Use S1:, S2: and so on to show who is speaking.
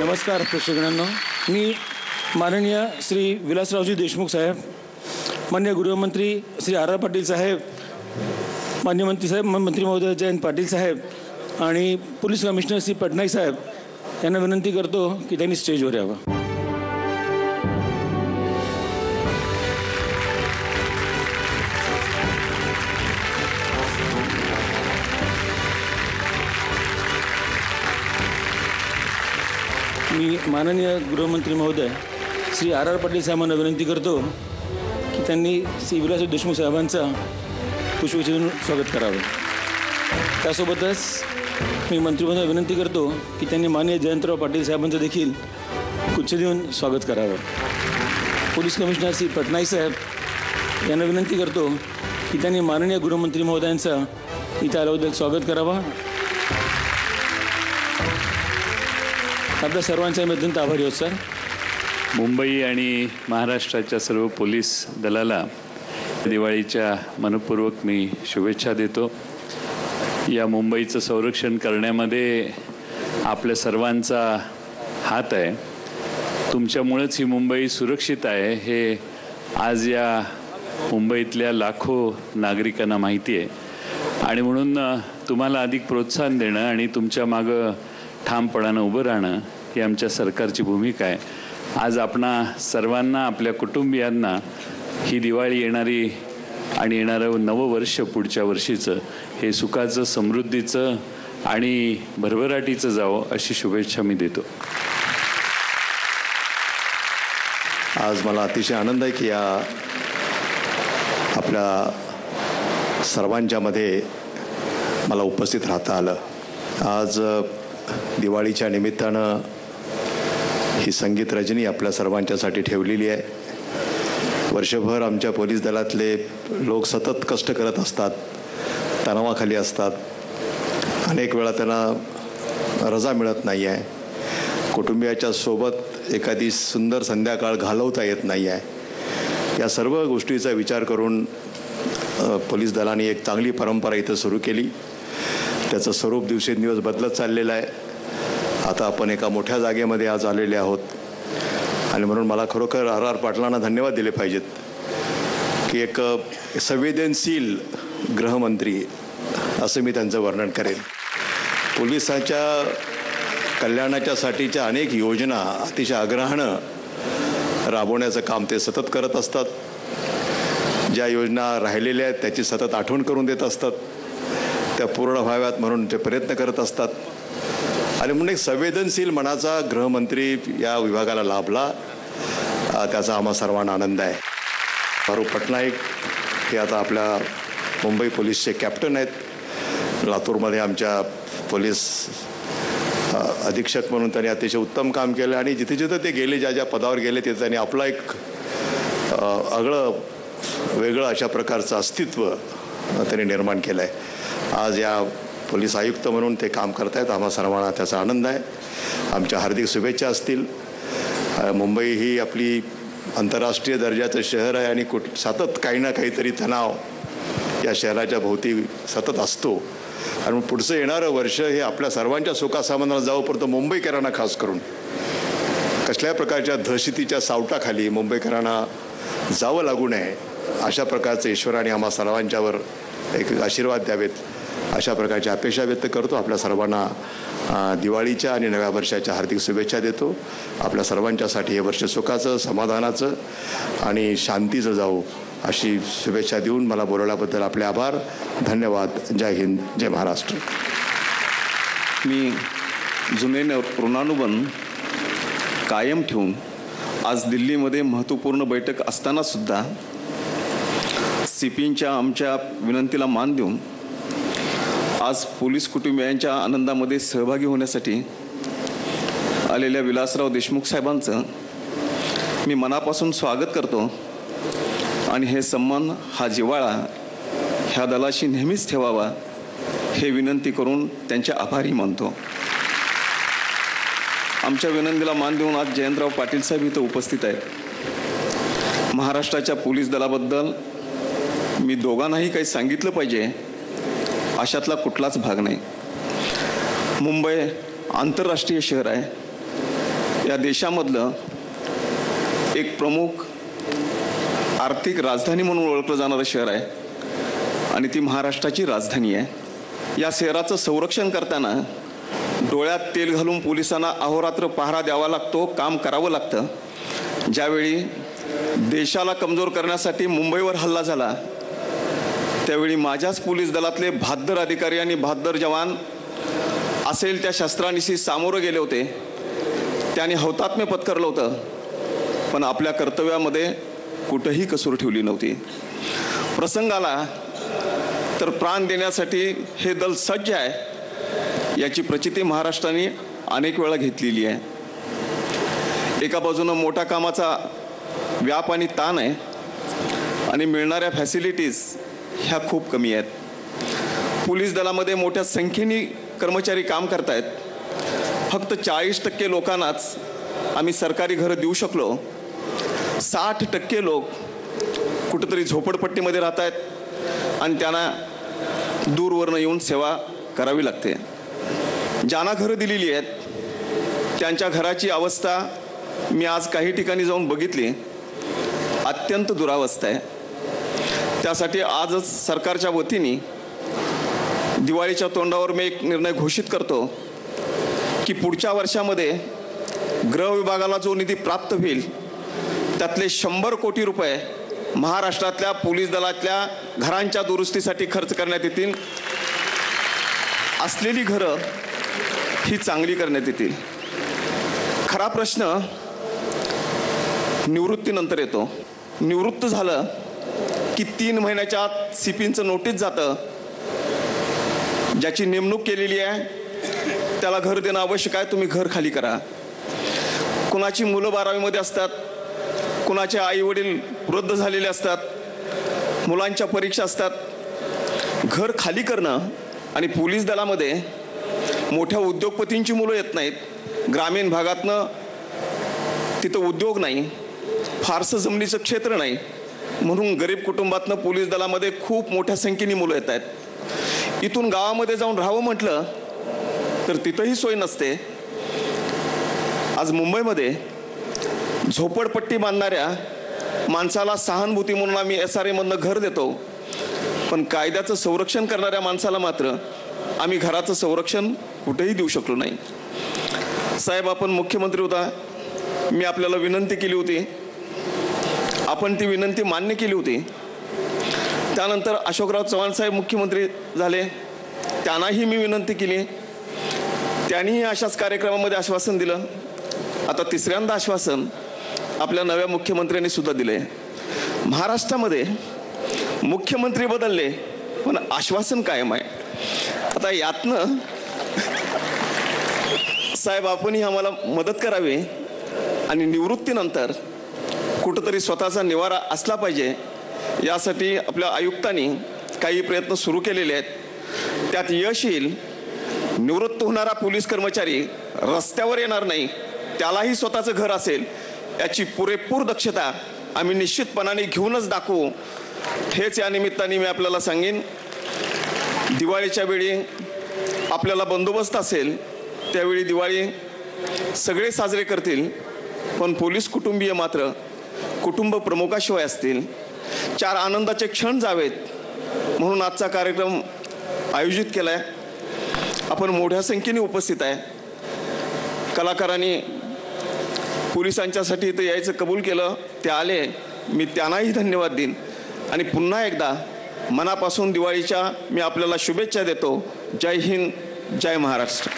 S1: नमस्कार प्रेक्षकांनो, मी माननीय श्री विलासरावजी देशमुख साहेब, माननीय गृहमंत्री श्री आर पाटील साहेब, माननीय मंत्री महोदय जयंत पाटील साहेब आणि पोलीस कमिशनर श्री पटनाईक साहेब यांना विनंती करतो की त्यांनी स्टेजवर यावं. मी माननीय गृहमंत्री महोदय श्री आर पाटील साहेबांना विनंती करतो की त्यांनी श्री विलासराव देशमुख साहेबांचं पुष्पगुच्छ देऊन स्वागत करावं. त्यासोबतच मी मंत्रिमंडळाला विनंती करतो की त्यांनी माननीय जयंतराव पाटील साहेबांचं देखील गुच्छ देऊन स्वागत करावं. पोलीस कमिशनर श्री पटनाईक साहेब यांना विनंती करतो की त्यांनी माननीय गृहमंत्री महोदयांचं इथे आल्याबद्दल स्वागत करावं. आपल्या सर्वांच्या मी अत्यंत आभारी आहोत सर.
S2: मुंबई आणि महाराष्ट्राच्या सर्व पोलीस दलाला दिवाळीच्या मनपूर्वक मी शुभेच्छा देतो. या मुंबईचं संरक्षण करण्यामध्ये आपल्या सर्वांचा हात आहे. तुमच्यामुळेच ही मुंबई सुरक्षित आहे हे आज या मुंबईतल्या लाखो नागरिकांना माहिती आहे आणि म्हणून तुम्हाला अधिक प्रोत्साहन देणं आणि तुमच्या मागं ठामपणानं उभं राहणं ही आमच्या सरकारची भूमिका आहे. आज आपणा सर्वांना, आपल्या कुटुंबियांना ही दिवाळी येणारी आणि येणारं नवं वर्ष पुढच्या वर्षीचं हे सुखाचं, समृद्धीचं आणि भरभराटीचं जावं अशी शुभेच्छा मी देतो.
S3: आज मला अतिशय आनंद आहे की या आपल्या सर्वांच्यामध्ये मला उपस्थित राहता आलं. आज दिवाळीच्या निमित्तानं ही संगीत रजनी आपल्या सर्वांच्यासाठी ठेवलेली आहे. वर्षभर आमच्या पोलीस दलातले लोक सतत कष्ट करत असतात, तणावाखाली असतात. अनेक वेळा त्यांना रजा मिळत नाही आहे. कुटुंबियाच्या सोबत एखादी सुंदर संध्याकाळ घालवता येत नाही आहे. या सर्व गोष्टीचा विचार करून पोलीस दलाने एक चांगली परंपरा इथं सुरू केली. त्याचं स्वरूप दिवसेंदिवस बदलत चाललेलं आहे. आता आपण एका मोठ्या जागेमध्ये आज आलेले आहोत आणि म्हणून मला खरोखर आर पाटलांना धन्यवाद दिले पाहिजेत की एक संवेदनशील गृहमंत्री असं मी त्यांचं वर्णन करेन. पोलिसांच्या कल्याणाच्यासाठीच्या अनेक योजना अतिशय आग्रहानं राबवण्याचं काम ते सतत करत असतात. ज्या योजना राहिलेल्या आहेत त्याची सतत आठवण करून देत असतात. त्या पूर्ण व्हाव्यात म्हणून ते प्रयत्न करत असतात आणि म्हणून एक संवेदनशील मनाचा गृहमंत्री या विभागाला लाभला, त्याचा आम्हा सर्वांना आनंद आहे. फारुख पटनाईक हे आता आपल्या मुंबई पोलीसचे कॅप्टन आहेत. लातूरमध्ये आमच्या पोलीस अधीक्षक म्हणून त्यांनी अतिशय उत्तम काम केलं आणि जिथे जिथं ते गेले, ज्या ज्या पदावर गेले तिथे त्यांनी आपला एक आगळं वेगळं अशा प्रकारचं अस्तित्व त्यांनी निर्माण केलं आहे. आज या पोलीस आयुक्त म्हणून ते काम करत आहेत. आम्हा सर्वांना त्याचा आनंद आहे. आमच्या हार्दिक शुभेच्छा असतील. मुंबई ही आपली आंतरराष्ट्रीय दर्जाचं शहर आहे आणि सतत काही ना काहीतरी तणाव या शहराच्या भोवती सतत असतो आणि पुढचं येणारं वर्ष हे आपल्या सर्वांच्या सुखासमाधानाला जावं, परंतु मुंबईकरांना खास करून कसल्याही प्रकारच्या दहशतीच्या सावटाखाली मुंबईकरांना जावं लागू नये अशा प्रकारचं ईश्वराने आम्हा सर्वांच्यावर एक आशीर्वाद द्यावेत अशा प्रकारच्या अपेक्षा व्यक्त करतो. आपल्या सर्वांना दिवाळीच्या आणि नव्या वर्षाच्या हार्दिक शुभेच्छा देतो. आपल्या सर्वांच्यासाठी हे वर्ष सुखाचं, समाधानाचं आणि शांतीचं जावो अशी शुभेच्छा देऊन मला बोलवल्याबद्दल आपले आभार. धन्यवाद. जय हिंद, जय महाराष्ट्र.
S4: मी जुने ऋणानुबंध कायम ठेवून आज दिल्लीमध्ये महत्त्वपूर्ण बैठक असतानासुद्धा CPंच्या आमच्या विनंतीला मान देऊन आज पोलीस कुटुंबियांच्या आनंदामध्ये सहभागी होण्यासाठी आलेल्या विलासराव देशमुख साहेबांचं मी मनापासून स्वागत करतो आणि हे सन्मान, हा जिव्हाळा ह्या दलाशी नेहमीच ठेवावा हे विनंती करून त्यांचे आभारी मानतो. आमच्या विनंतीला मान देऊन आज जयंतराव पाटील साहेब इथं उपस्थित आहेत. महाराष्ट्राच्या पोलीस दलाबद्दल मी दोघांनाही काही सांगितलं पाहिजे अशातला कुठलाच भाग नाही. मुंबई आंतरराष्ट्रीय शहर आहे. या देशामधलं एक प्रमुख आर्थिक राजधानी म्हणून ओळखलं जाणारं शहर आहे आणि ती महाराष्ट्राची राजधानी आहे. या शहराचं संरक्षण करताना डोळ्यात तेल घालून पोलिसांना अहोरात्र पहारा द्यावा लागतो, काम करावं लागतं. ज्यावेळी देशाला कमजोर करण्यासाठी मुंबईवर हल्ला झाला त्यावेळी माझ्याच पोलीस दलातले बहाद्दर अधिकारी आणि बहाद्दर जवान असेल त्या शस्त्रांनिशी सामोरं गेले होते. त्यांनी हौतात्म्य पत्करलं होतं, पण आपल्या कर्तव्यामध्ये कुठंही कसूर ठेवली नव्हती. प्रसंगाला तर प्राण देण्यासाठी हे दल सज्ज आहे याची प्रचिती महाराष्ट्राने अनेक वेळा घेतलेली आहे. एका बाजूनं मोठ्या कामाचा व्याप आणि ताण आहे आणि मिळणाऱ्या फॅसिलिटीज ह्या खूप कमी आहेत. पोलीस दलामध्ये मोठ्या संख्येने कर्मचारी काम करत आहेत. फक्त 40% लोकांनाच आम्ही सरकारी घरं देऊ शकलो. 60% लोक कुठंतरी झोपडपट्टीमध्ये राहत आहेत आणि त्यांना दूरवरनं येऊन सेवा करावी लागते. ज्यांना घरं दिलेली आहेत त्यांच्या घराची अवस्था मी आज काही ठिकाणी जाऊन बघितली, अत्यंत दुरावस्था आहे. त्यासाठी आजच सरकारच्या वतीने दिवाळीच्या तोंडावर मी एक निर्णय घोषित करतो की पुढच्या वर्षामध्ये गृह विभागाला जो निधी प्राप्त होईल त्यातले 100 कोटी रुपये महाराष्ट्रातल्या पोलीस दलातल्या घरांच्या दुरुस्तीसाठी खर्च करण्यात येतील. असलेली घरं ही चांगली करण्यात येतील. खरा प्रश्न निवृत्तीनंतर येतो. निवृत्त झालं की 3 महिन्याच्या आत CPचं नोटीस जातं. ज्याची नेमणूक केलेली आहे त्याला घर देणं आवश्यक आहे, तुम्ही घर खाली करा. कुणाची मुलं 12वीमध्ये असतात, कुणाचे आई वडील वृद्ध झालेले असतात, मुलांच्या परीक्षा असतात. घर खाली करणं आणि पोलीस दलामध्ये मोठ्या उद्योगपतींची मुलं येत नाहीत. ग्रामीण भागातनं तिथं उद्योग नाही, फारसं जमिनीचं क्षेत्र नाही, म्हणून गरीब कुटुंबातनं पोलीस दलामध्ये खूप मोठ्या संख्येने मुलं येत आहेत. इथून गावामध्ये जाऊन राहावं म्हटलं तर तिथंही सोय नसते. आज मुंबईमध्ये झोपडपट्टी बांधणाऱ्या माणसाला सहानुभूती म्हणून आम्ही SRAमधनं घर देतो, पण कायद्याचं संरक्षण करणाऱ्या माणसाला मात्र आम्ही घराचं संरक्षण कुठेही देऊ शकलो नाही. साहेब, आपण मुख्यमंत्री होता, मी आपल्याला विनंती केली होती, आपण ती विनंती मान्य केली होती. त्यानंतर अशोकराव चव्हाण साहेब मुख्यमंत्री झाले, त्यांनाही मी विनंती केली, त्यांनीही अशाच कार्यक्रमामध्ये आश्वासन दिलं. आता 3ऱ्यांदा आश्वासन आपल्या नव्या मुख्यमंत्र्यांनी सुद्धा दिले. महाराष्ट्रामध्ये मुख्यमंत्री बदलले पण आश्वासन कायम आहे. आता यातनं साहेब आपणही आम्हाला मदत करावी आणि निवृत्तीनंतर कुठंतरी स्वतःचा निवारा असला पाहिजे यासाठी आपल्या आयुक्तांनी काही प्रयत्न सुरू केलेले आहेत. त्यात यश येईल. निवृत्त होणारा पोलीस कर्मचारी रस्त्यावर येणार नाही, त्यालाही स्वतःचं घर असेल याची पुरेपूर दक्षता आम्ही निश्चितपणाने घेऊनच दाखवू. हेच या निमित्ताने मी आपल्याला सांगेन. दिवाळीच्या वेळी आपल्याला बंदोबस्त असेल त्यावेळी दिवाळी सगळे साजरे करतील, पण पोलीस कुटुंबीय मात्र कुटुंब प्रमुखाशिवाय असतील. 4 आनंदाचे क्षण जावेत म्हणून आजचा कार्यक्रम आयोजित केला आहे. आपण मोठ्या संख्येने उपस्थित आहे. कलाकारांनी पोलिसांच्यासाठी इथं यायचं कबूल केलं, ते आले, मी त्यांनाही धन्यवाद देईन. आणि पुन्हा एकदा मनापासून दिवाळीच्या मी आपल्याला शुभेच्छा देतो. जय हिंद, जय महाराष्ट्र.